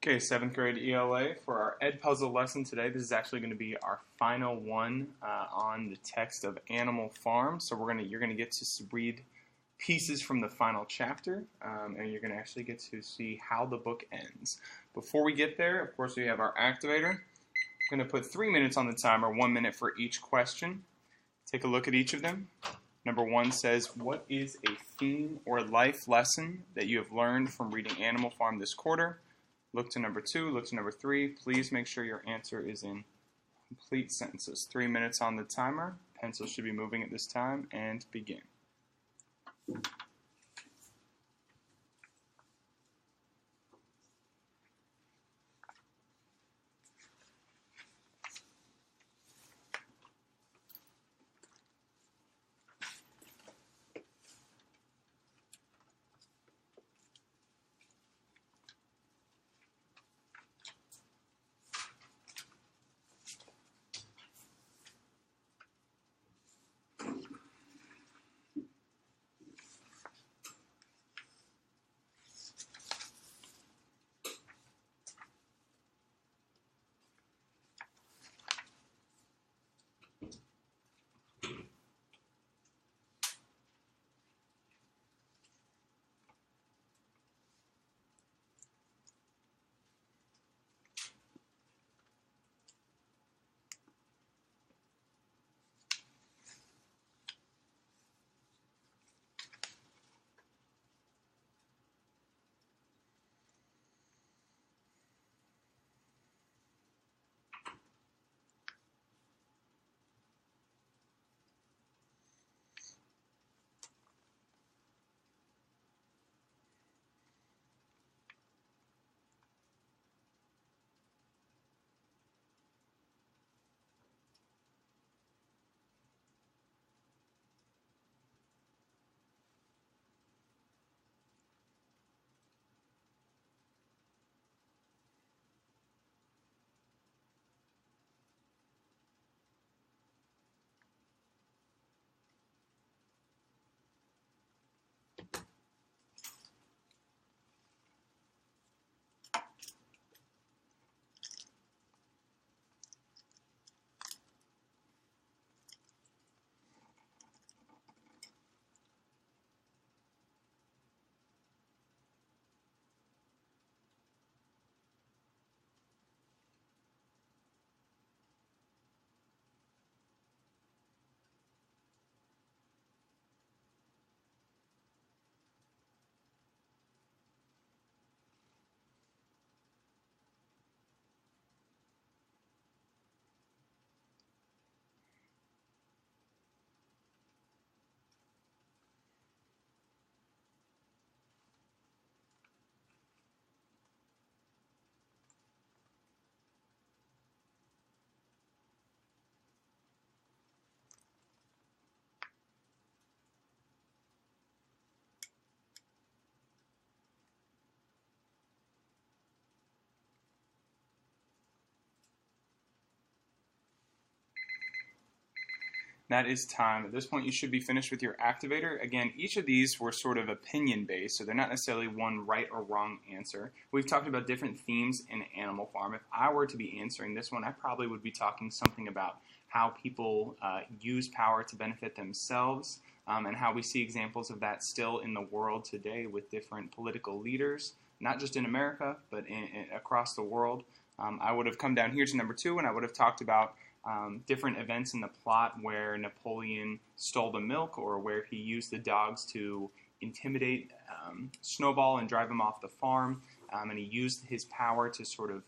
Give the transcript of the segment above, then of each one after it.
Okay, 7th grade ELA for our Ed Puzzle lesson today. This is actually going to be our final one on the text of Animal Farm. So you're gonna get to read pieces from the final chapter, and you're going to actually get to see how the book ends. Before we get there, of course, we have our activator. I'm going to put 3 minutes on the timer, 1 minute for each question. Take a look at each of them. Number 1 says, what is a theme or life lesson that you have learned from reading Animal Farm this quarter? Look to number 2, look to number 3. Please make sure your answer is in complete sentences. 3 minutes on the timer. Pencil should be moving at this time, and begin. That is time. At this point, you should be finished with your activator. Again, each of these were sort of opinion-based, so they're not necessarily one right or wrong answer. We've talked about different themes in Animal Farm. If I were to be answering this one, I probably would be talking something about how people use power to benefit themselves, and how we see examples of that still in the world today with different political leaders, not just in America, but across the world. I would have come down here to number 2, and I would have talked about different events in the plot where Napoleon stole the milk, or where he used the dogs to intimidate Snowball and drive him off the farm, and he used his power to sort of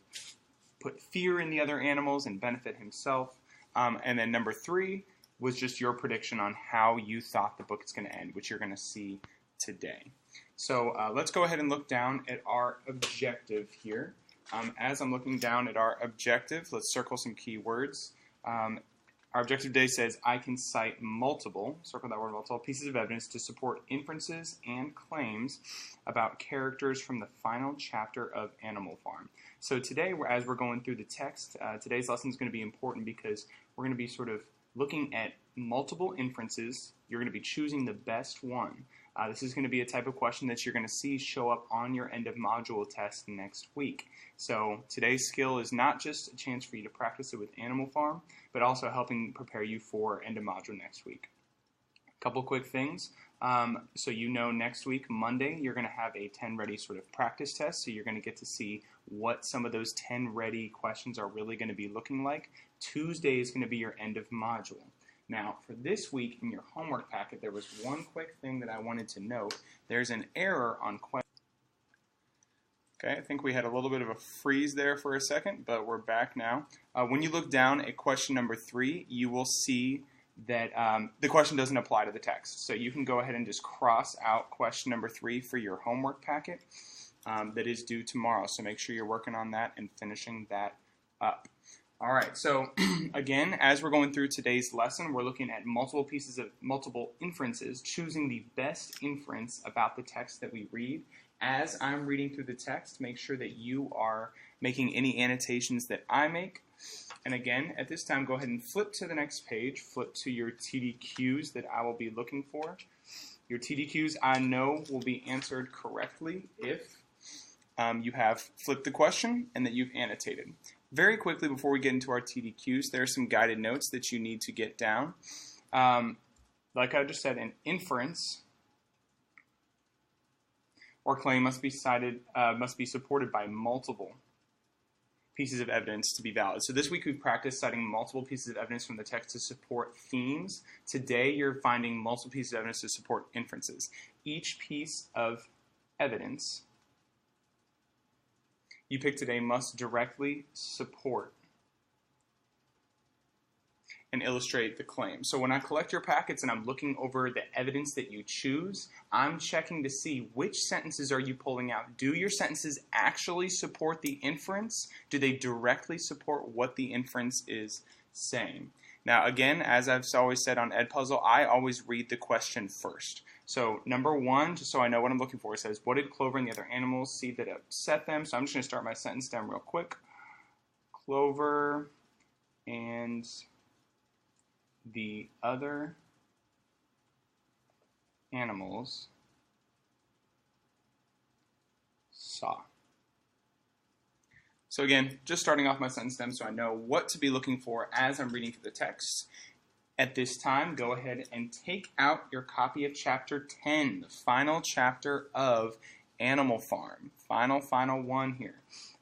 put fear in the other animals and benefit himself. And then number 3 was just your prediction on how you thought the book is going to end, which you're going to see today. So let's go ahead and look down at our objective here. As I'm looking down at our objective, let's circle some key words. Our objective today says, I can cite multiple, circle that word multiple, pieces of evidence to support inferences and claims about characters from the final chapter of Animal Farm. So today, as we're going through the text, today's lesson is going to be important because we're going to be sort of looking at multiple inferences. You're going to be choosing the best one This is going to be a type of question that you're going to see show up on your end of module test next week. So today's skill is not just a chance for you to practice it with Animal Farm, but also helping prepare you for end of module next week. A couple quick things. So you know next week, Monday, you're going to have a 10 ready sort of practice test. So you're going to get to see what some of those 10 ready questions are really going to be looking like. Tuesday is going to be your end of module. Now, for this week in your homework packet, there was one quick thing that I wanted to note. There's an error on question. Okay, I think we had a little bit of a freeze there for a second, but we're back now. When you look down at question number 3, you will see that the question doesn't apply to the text. So you can go ahead and just cross out question number 3 for your homework packet that is due tomorrow. So make sure you're working on that and finishing that up. All right, so again, as we're going through today's lesson, we're looking at multiple inferences, choosing the best inference about the text that we read. As I'm reading through the text, make sure that you are making any annotations that I make. And again, at this time, go ahead and flip to the next page, flip to your TDQs that I will be looking for. Your TDQs I know will be answered correctly if you have flipped the question and that you've annotated. Very quickly before we get into our TDQs, there are some guided notes that you need to get down. Like I just said, an inference or claim must be supported by multiple pieces of evidence to be valid. So this week we've practiced citing multiple pieces of evidence from the text to support themes. Today you're finding multiple pieces of evidence to support inferences. Each piece of evidence you pick today must directly support and illustrate the claim. So when I collect your packets and I'm looking over the evidence that you choose, I'm checking to see which sentences are you pulling out. Do your sentences actually support the inference? Do they directly support what the inference is saying? Now again, as I've always said on Edpuzzle, I always read the question first. So number 1, just so I know what I'm looking for, it says, what did Clover and the other animals see that upset them? So I'm just going to start my sentence down real quick. Clover and the other animals saw. So again, just starting off my sentence stem so I know what to be looking for as I'm reading through the text. At this time, go ahead and take out your copy of Chapter 10, the final chapter of Animal Farm. Final one here.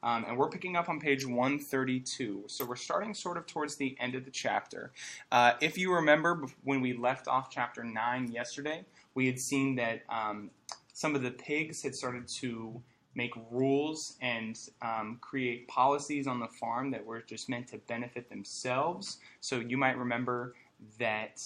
And we're picking up on page 132. So we're starting sort of towards the end of the chapter. If you remember, when we left off Chapter 9 yesterday, we had seen that some of the pigs had started to make rules and create policies on the farm that were just meant to benefit themselves. So you might remember that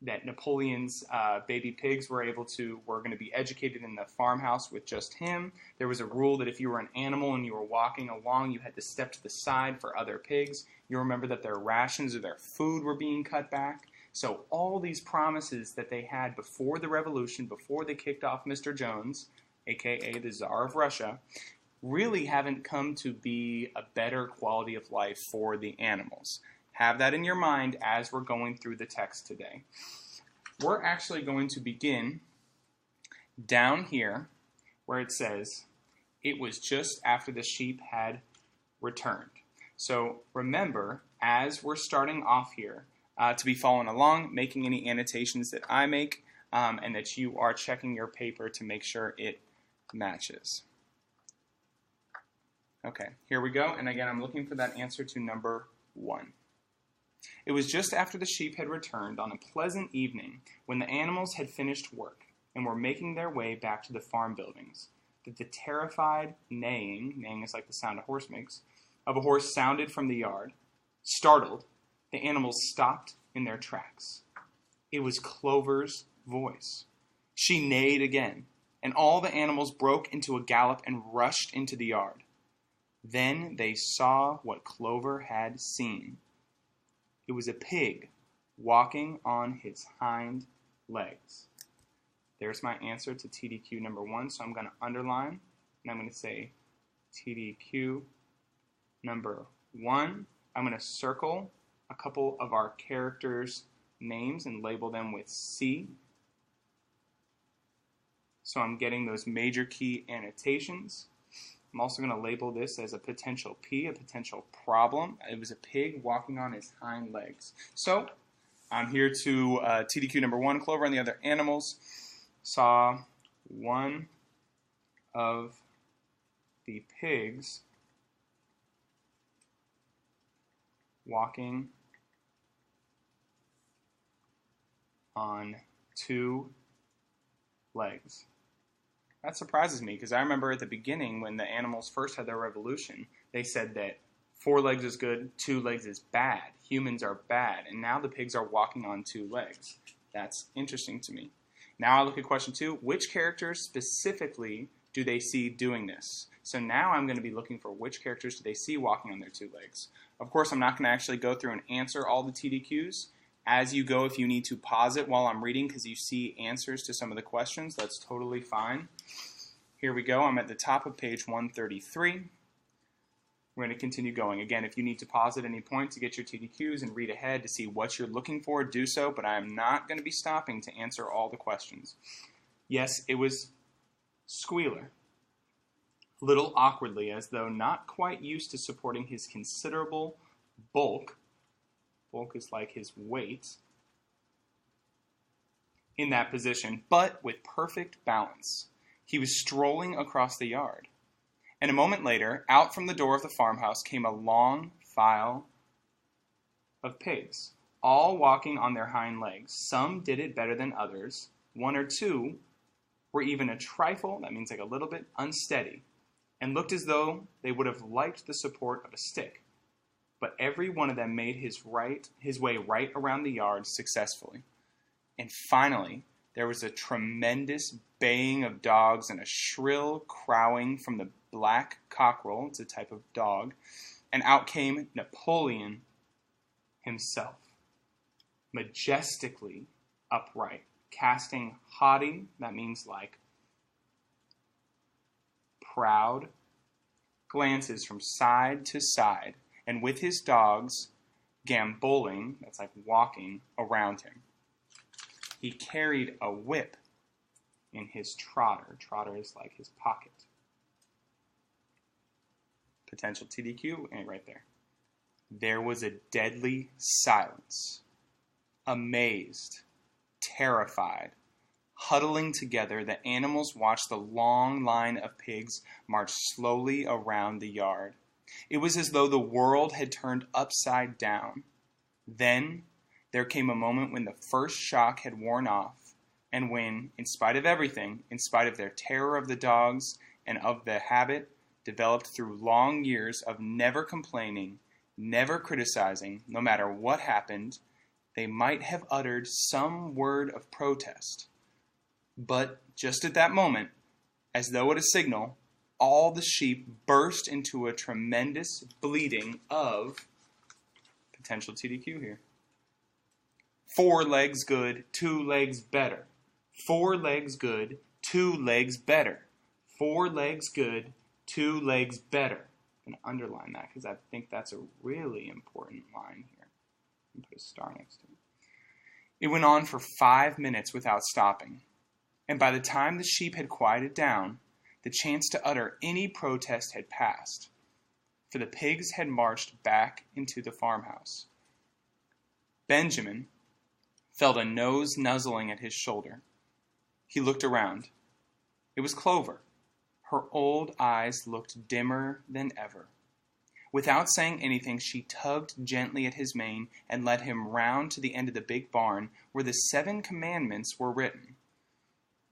that Napoleon's baby pigs were going to be educated in the farmhouse with just him. There was a rule that if you were an animal and you were walking along, you had to step to the side for other pigs. You remember that their rations or their food were being cut back. So all these promises that they had before the revolution, before they kicked off Mr. Jones, aka the Tsar of Russia, really haven't come to be a better quality of life for the animals. Have that in your mind as we're going through the text today. We're actually going to begin down here where it says, it was just after the sheep had returned. So remember, as we're starting off here, to be following along, making any annotations that I make, and that you are checking your paper to make sure it matches. Okay, here we go. And again, I'm looking for that answer to number 1. It was just after the sheep had returned on a pleasant evening when the animals had finished work and were making their way back to the farm buildings that the terrified neighing is like the sound a horse makes, of a horse sounded from the yard. Startled, the animals stopped in their tracks. It was Clover's voice. She neighed again, and all the animals broke into a gallop and rushed into the yard. Then they saw what Clover had seen. It was a pig walking on his hind legs. There's my answer to TDQ number 1, so I'm going to underline, and I'm going to say TDQ number 1. I'm going to circle a couple of our characters' names and label them with C. So I'm getting those major key annotations. I'm also going to label this as a potential P, a potential problem. It was a pig walking on his hind legs. So I'm here to TDQ number 1, Clover and the other animals saw one of the pigs walking on 2 legs. That surprises me because I remember at the beginning when the animals first had their revolution, they said that 4 legs is good, 2 legs is bad. Humans are bad, and now the pigs are walking on 2 legs. That's interesting to me. Now I look at question 2. Which characters specifically do they see doing this? So now I'm going to be looking for which characters do they see walking on their 2 legs. Of course, I'm not going to actually go through and answer all the TDQs. As you go, if you need to pause it while I'm reading because you see answers to some of the questions, that's totally fine. Here we go. I'm at the top of page 133. We're going to continue going. Again, if you need to pause at any point to get your TDQs and read ahead to see what you're looking for, do so, but I am not going to be stopping to answer all the questions. Yes, it was Squealer. A little awkwardly, as though not quite used to supporting his considerable bulk. Bulk is like his weight in that position, but with perfect balance. He was strolling across the yard. And a moment later, out from the door of the farmhouse came a long file of pigs, all walking on their hind legs. Some did it better than others. 1 or 2 were even a trifle, that means like a little bit, unsteady, and looked as though they would have liked the support of a stick. But every one of them made his way right around the yard successfully. And finally, there was a tremendous baying of dogs and a shrill crowing from the black cockerel, it's a type of dog, and out came Napoleon himself, majestically upright, casting haughty, that means like proud, glances from side to side, and with his dogs gamboling, that's like walking, around him. He carried a whip in his trotter. Trotter is like his pocket. Potential TDQ, and right there. There was a deadly silence. Amazed, terrified, huddling together, the animals watched the long line of pigs march slowly around the yard. It was as though the world had turned upside down. Then there came a moment when the first shock had worn off, and when, in spite of everything, in spite of their terror of the dogs and of the habit developed through long years of never complaining, never criticizing, no matter what happened, they might have uttered some word of protest. But just at that moment, as though at a signal, all the sheep burst into a tremendous bleating of potential TDQ here. 4 legs good, 2 legs better. 4 legs good, 2 legs better. 4 legs good, 2 legs better. I'm going to underline that because I think that's a really important line here. And put a star next to it. It went on for 5 minutes without stopping. And by the time the sheep had quieted down, the chance to utter any protest had passed, for the pigs had marched back into the farmhouse. Benjamin felt a nose nuzzling at his shoulder. He looked around. It was Clover. Her old eyes looked dimmer than ever. Without saying anything, she tugged gently at his mane and led him round to the end of the big barn where the 7 commandments were written.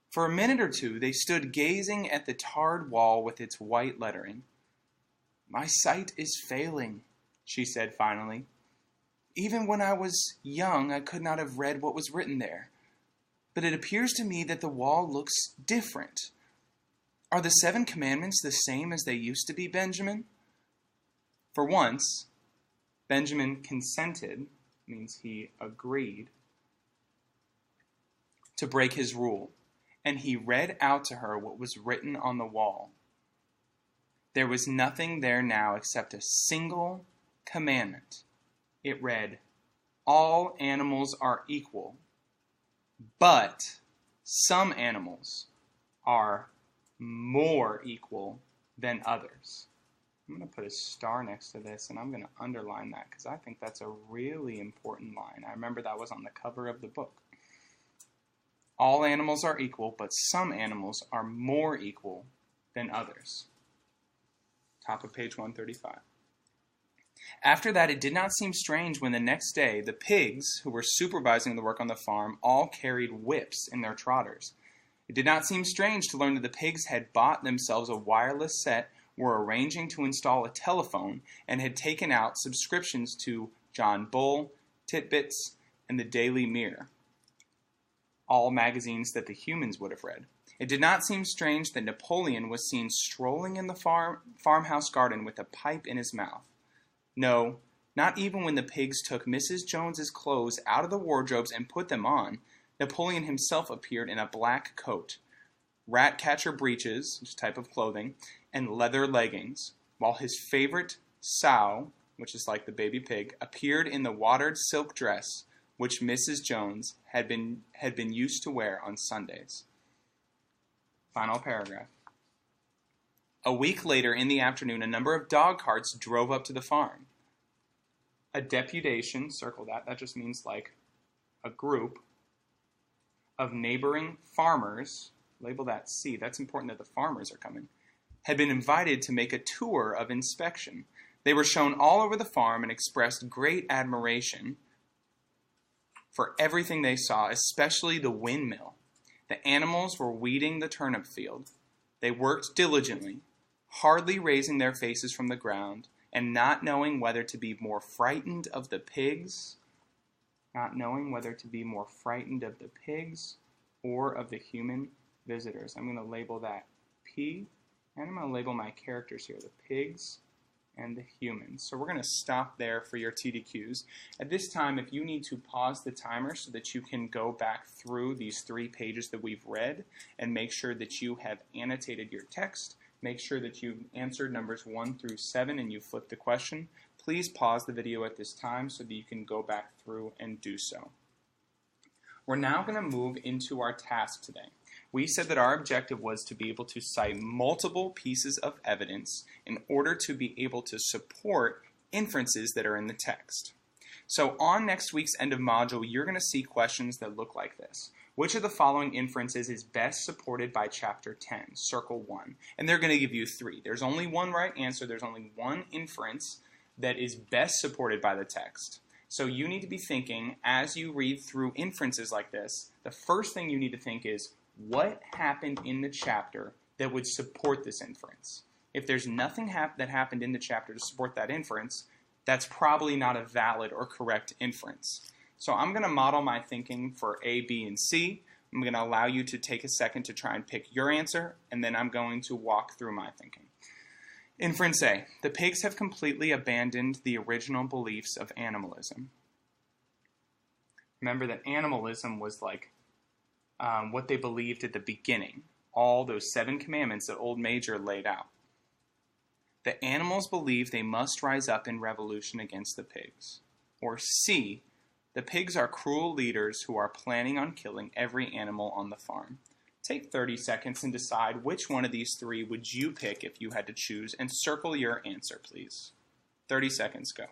For a minute or two, they stood gazing at the tarred wall with its white lettering. "My sight is failing," she said finally. "Even when I was young, I could not have read what was written there. But it appears to me that the wall looks different. Are the 7 commandments the same as they used to be, Benjamin?" For once, Benjamin consented, means he agreed, to break his rule, and he read out to her what was written on the wall. There was nothing there now except a single commandment. It read, "All animals are equal, but some animals are more equal than others. I'm going to put a star next to this, and I'm going to underline that because I think that's a really important line. I remember that was on the cover of the book. All animals are equal, but some animals are more equal than others. Top of page 135. After that, it did not seem strange when the next day the pigs, who were supervising the work on the farm, all carried whips in their trotters. It did not seem strange to learn that the pigs had bought themselves a wireless set, were arranging to install a telephone, and had taken out subscriptions to John Bull, Titbits, and the Daily Mirror, all magazines that the humans would have read. It did not seem strange that Napoleon was seen strolling in the farmhouse garden with a pipe in his mouth. No, not even when the pigs took Mrs. Jones's clothes out of the wardrobes and put them on, Napoleon himself appeared in a black coat, rat-catcher breeches, which is a type of clothing, and leather leggings, while his favorite sow, which is like the baby pig, appeared in the watered silk dress which Mrs. Jones had been used to wear on Sundays. Final paragraph. A week later, in the afternoon, a number of dog carts drove up to the farm. A deputation, circle that just means like a group of neighboring farmers, label that C, that's important that the farmers are coming, had been invited to make a tour of inspection. They were shown all over the farm and expressed great admiration for everything they saw, especially the windmill. The animals were weeding the turnip field. They worked diligently, hardly raising their faces from the ground, and not knowing whether to be more frightened of the pigs, or of the human visitors. I'm going to label that P, and I'm going to label my characters here, the pigs and the humans. So we're going to stop there for your TDQs. At this time, if you need to pause the timer so that you can go back through these 3 pages that we've read and make sure that you have annotated your text, make sure that you've answered numbers 1 through 7 and you flipped the question, please pause the video at this time so that you can go back through and do so. We're now going to move into our task today. We said that our objective was to be able to cite multiple pieces of evidence in order to be able to support inferences that are in the text. So on next week's end of module, you're going to see questions that look like this. Which of the following inferences is best supported by Chapter 10? Circle 1. And they're going to give you 3. There's only one right answer. There's only one inference that is best supported by the text. So you need to be thinking, as you read through inferences like this, the first thing you need to think is, what happened in the chapter that would support this inference? If there's nothing that happened in the chapter to support that inference, that's probably not a valid or correct inference. So I'm going to model my thinking for A, B, and C. I'm going to allow you to take a second to try and pick your answer, and then I'm going to walk through my thinking. Inference A. The pigs have completely abandoned the original beliefs of animalism. Remember that animalism was like what they believed at the beginning. All those 7 commandments that Old Major laid out. The animals believe they must rise up in revolution against the pigs. Or C. The pigs are cruel leaders who are planning on killing every animal on the farm. Take 30 seconds and decide which one of these 3 would you pick if you had to choose, and circle your answer, please. 30 seconds, go.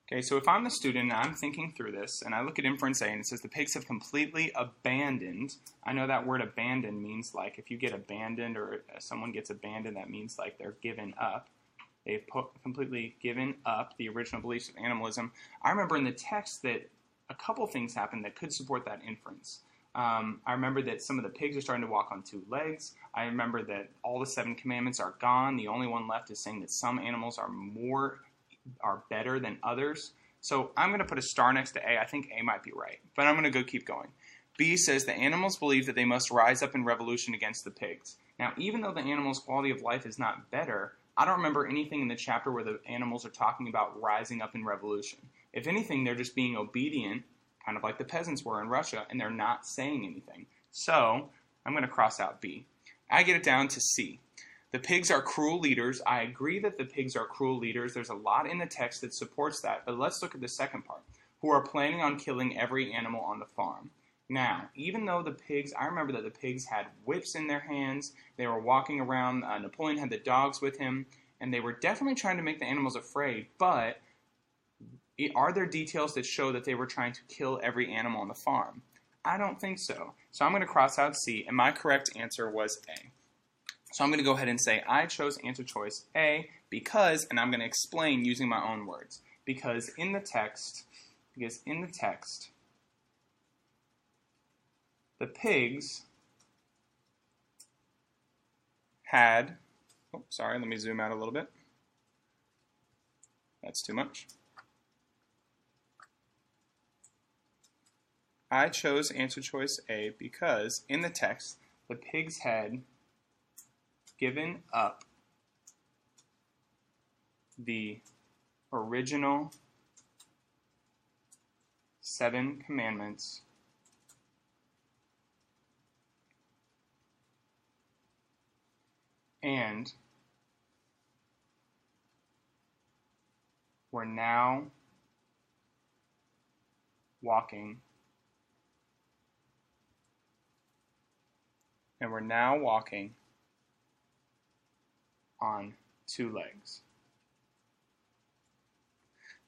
Okay, so if I'm the student and I'm thinking through this, and I look at inference A and it says the pigs have completely abandoned, I know that word abandoned means like if you get abandoned or someone gets abandoned, that means like they're given up. They've completely given up the original beliefs of animalism. I remember in the text that a couple things happened that could support that inference. I remember that some of the pigs are starting to walk on 2 legs. I remember that all the 7 commandments are gone. The only one left is saying that some animals are better than others. So I'm going to put a star next to A. I think A might be right, but I'm going to keep going. B says the animals believe that they must rise up in revolution against the pigs. Now, even though the animals' quality of life is not better, I don't remember anything in the chapter where the animals are talking about rising up in revolution. If anything, they're just being obedient, kind of like the peasants were in Russia, and they're not saying anything. So I'm going to cross out B. I get it down to C. The pigs are cruel leaders. I agree that the pigs are cruel leaders. There's a lot in the text that supports that, but let's look at the second part. Who are planning on killing every animal on the farm. Now, even though the pigs, I remember that the pigs had whips in their hands, they were walking around, Napoleon had the dogs with him, and they were definitely trying to make the animals afraid, but are there details that show that they were trying to kill every animal on the farm? I don't think so. So I'm going to cross out C, and my correct answer was A. So I'm going to go ahead and say I chose answer choice A because, and I'm going to explain using my own words, because in the text, the pigs had, oh, sorry, let me zoom out a little bit. That's too much. I chose answer choice A because in the text, the pigs had given up the original 7 commandments and were now walking on 2 legs.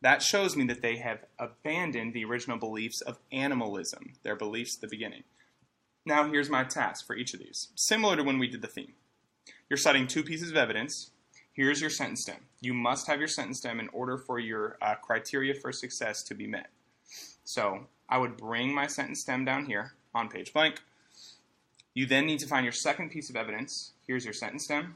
That shows me that they have abandoned the original beliefs of animalism, their beliefs at the beginning. Now here's my task for each of these, similar to when we did the theme. You're citing 2 pieces of evidence. Here's your sentence stem. You must have your sentence stem in order for your criteria for success to be met. So I would bring my sentence stem down here on page blank. You then need to find your second piece of evidence. Here's your sentence stem.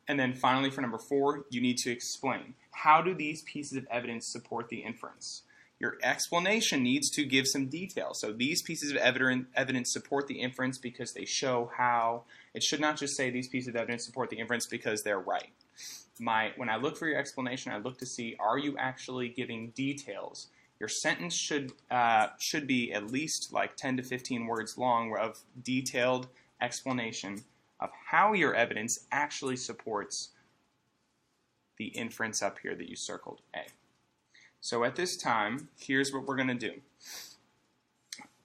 And then finally for number 4, you need to explain. How do these pieces of evidence support the inference? Your explanation needs to give some detail. So these pieces of evidence support the inference because they show how. It should not just say these pieces of evidence support the inference because they're right. When I look for your explanation, I look to see, are you actually giving details? Your sentence should be at least like 10 to 15 words long of detailed explanation of how your evidence actually supports the inference up here that you circled A. So at this time, here's what we're going to do.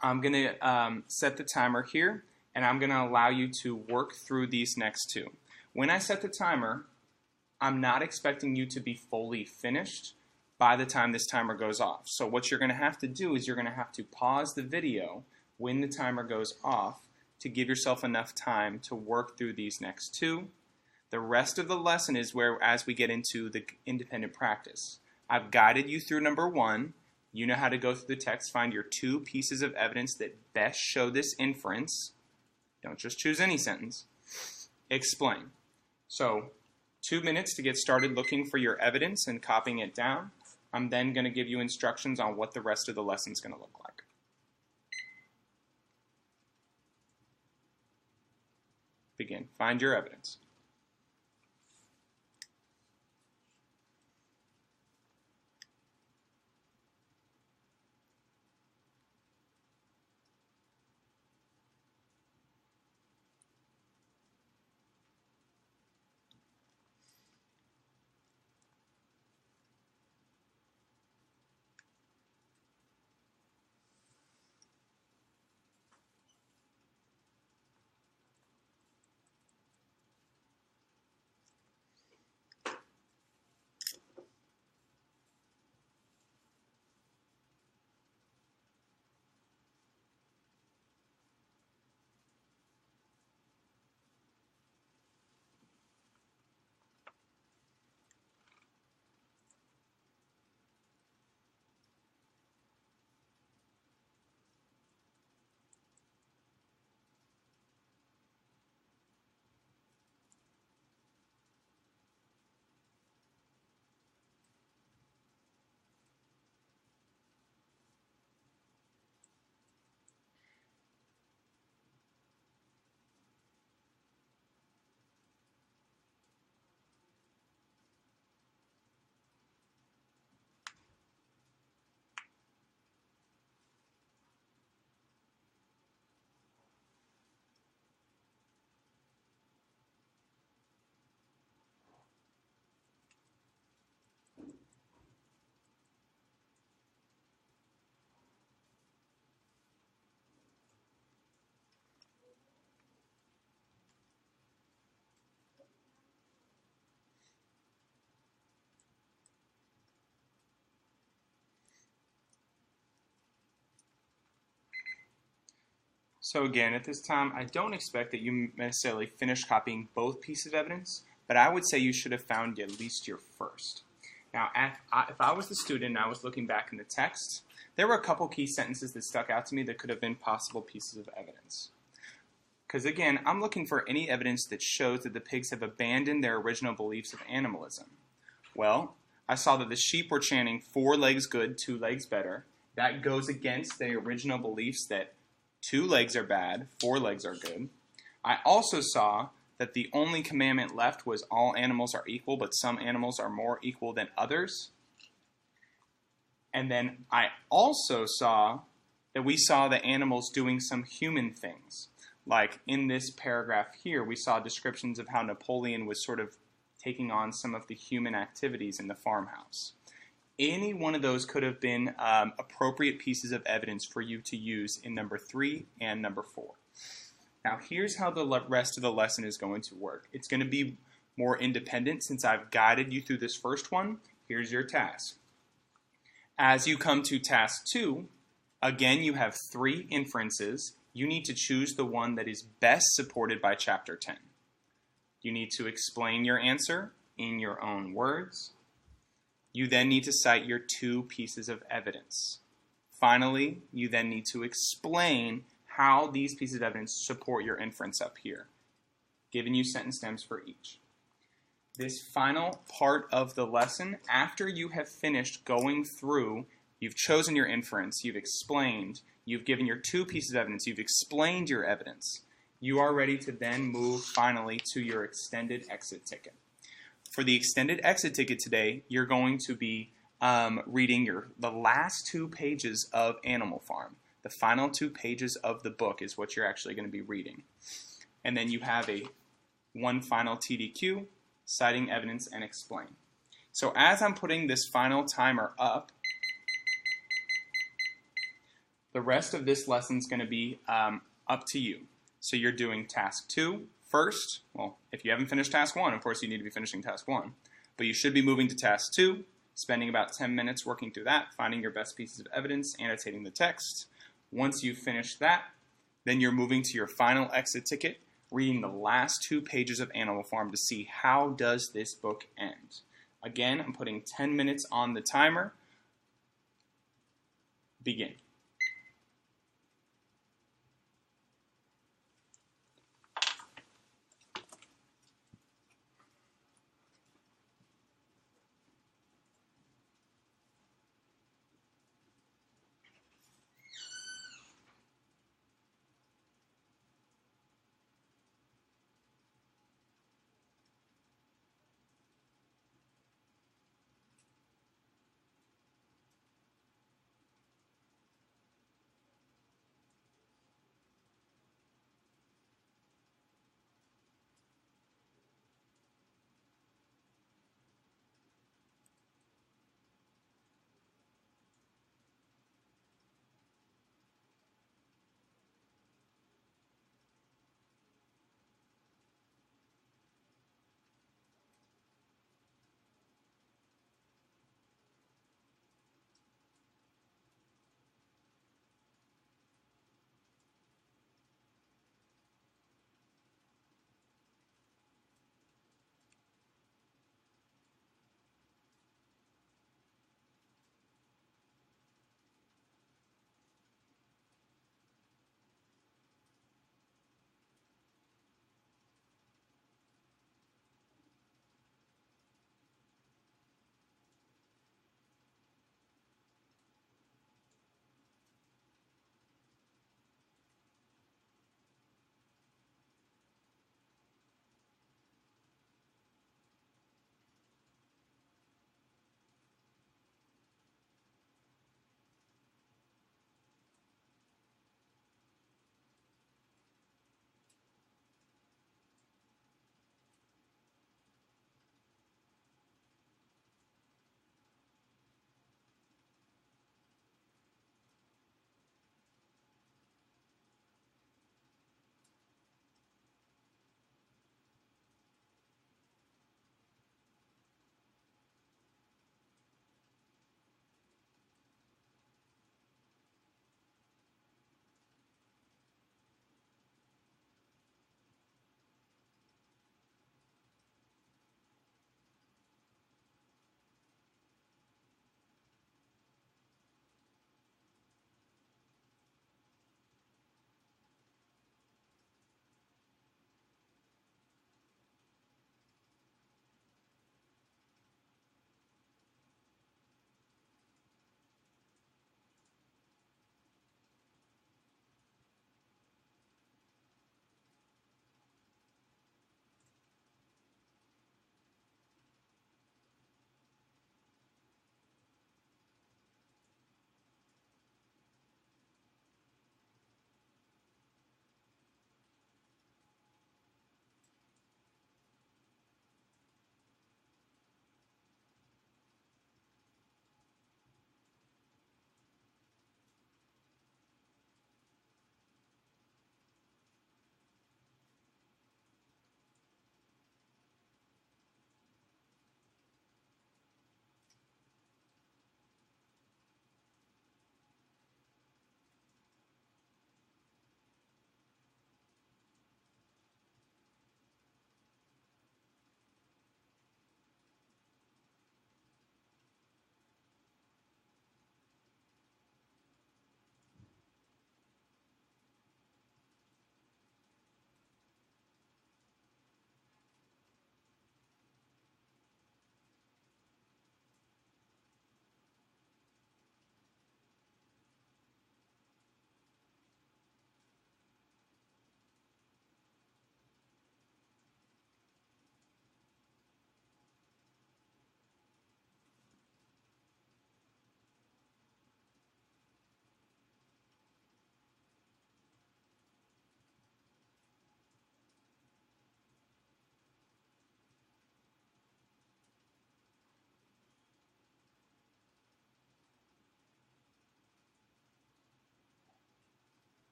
I'm going to set the timer here, and I'm going to allow you to work through these next 2. When I set the timer, I'm not expecting you to be fully finished by the time this timer goes off. So what you're going to have to do is you're going to have to pause the video when the timer goes off to give yourself enough time to work through these next 2. The rest of the lesson is where, as we get into the independent practice. I've guided you through number 1. You know how to go through the text, find your 2 pieces of evidence that best show this inference. Don't just choose any sentence. Explain. So 2 minutes to get started looking for your evidence and copying it down. I'm then going to give you instructions on what the rest of the lesson is going to look like. Begin. Find your evidence. So again, at this time, I don't expect that you necessarily finish copying both pieces of evidence, but I would say you should have found at least your first. Now, if I was the student and I was looking back in the text, there were a couple key sentences that stuck out to me that could have been possible pieces of evidence. Because again, I'm looking for any evidence that shows that the pigs have abandoned their original beliefs of animalism. Well, I saw that the sheep were chanting 4 legs good, 2 legs better. That goes against their original beliefs that 2 legs are bad, 4 legs are good. I also saw that the only commandment left was all animals are equal, but some animals are more equal than others. And then I also saw that we saw the animals doing some human things. Like in this paragraph here, we saw descriptions of how Napoleon was sort of taking on some of the human activities in the farmhouse. Any one of those could have been appropriate pieces of evidence for you to use in number 3 and number 4. Now here's how the rest of the lesson is going to work. It's going to be more independent since I've guided you through this first one. Here's your task. As you come to task 2, again you have 3 inferences. You need to choose the one that is best supported by chapter 10. You need to explain your answer in your own words. You then need to cite your 2 pieces of evidence. Finally, you then need to explain how these pieces of evidence support your inference up here, giving you sentence stems for each. This final part of the lesson, after you have finished going through, you've chosen your inference, you've explained, you've given your 2 pieces of evidence, you've explained your evidence, you are ready to then move finally to your extended exit ticket. For the extended exit ticket today, you're going to be reading the last 2 pages of Animal Farm. The final 2 pages of the book is what you're actually going to be reading. And then you have one final TDQ, citing evidence and explain. So as I'm putting this final timer up, the rest of this lesson is going to be up to you. So you're doing task 2 first. Well, if you haven't finished task 1, of course you need to be finishing task 1. But you should be moving to task 2, spending about 10 minutes working through that, finding your best pieces of evidence, annotating the text. Once you've finished that, then you're moving to your final exit ticket, reading the last 2 pages of Animal Farm to see how does this book end. Again, I'm putting 10 minutes on the timer. Begin.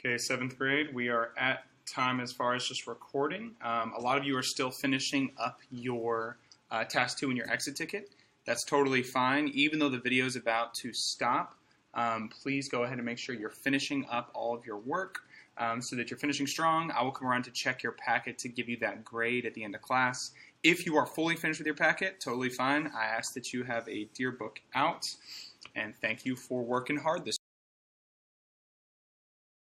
Okay, 7th grade, we are at time as far as just recording. A lot of you are still finishing up your task 2 in your exit ticket. That's totally fine. Even though the video is about to stop, please go ahead and make sure you're finishing up all of your work so that you're finishing strong. I will come around to check your packet to give you that grade at the end of class. If you are fully finished with your packet, totally fine. I ask that you have a dear book out, and thank you for working hard this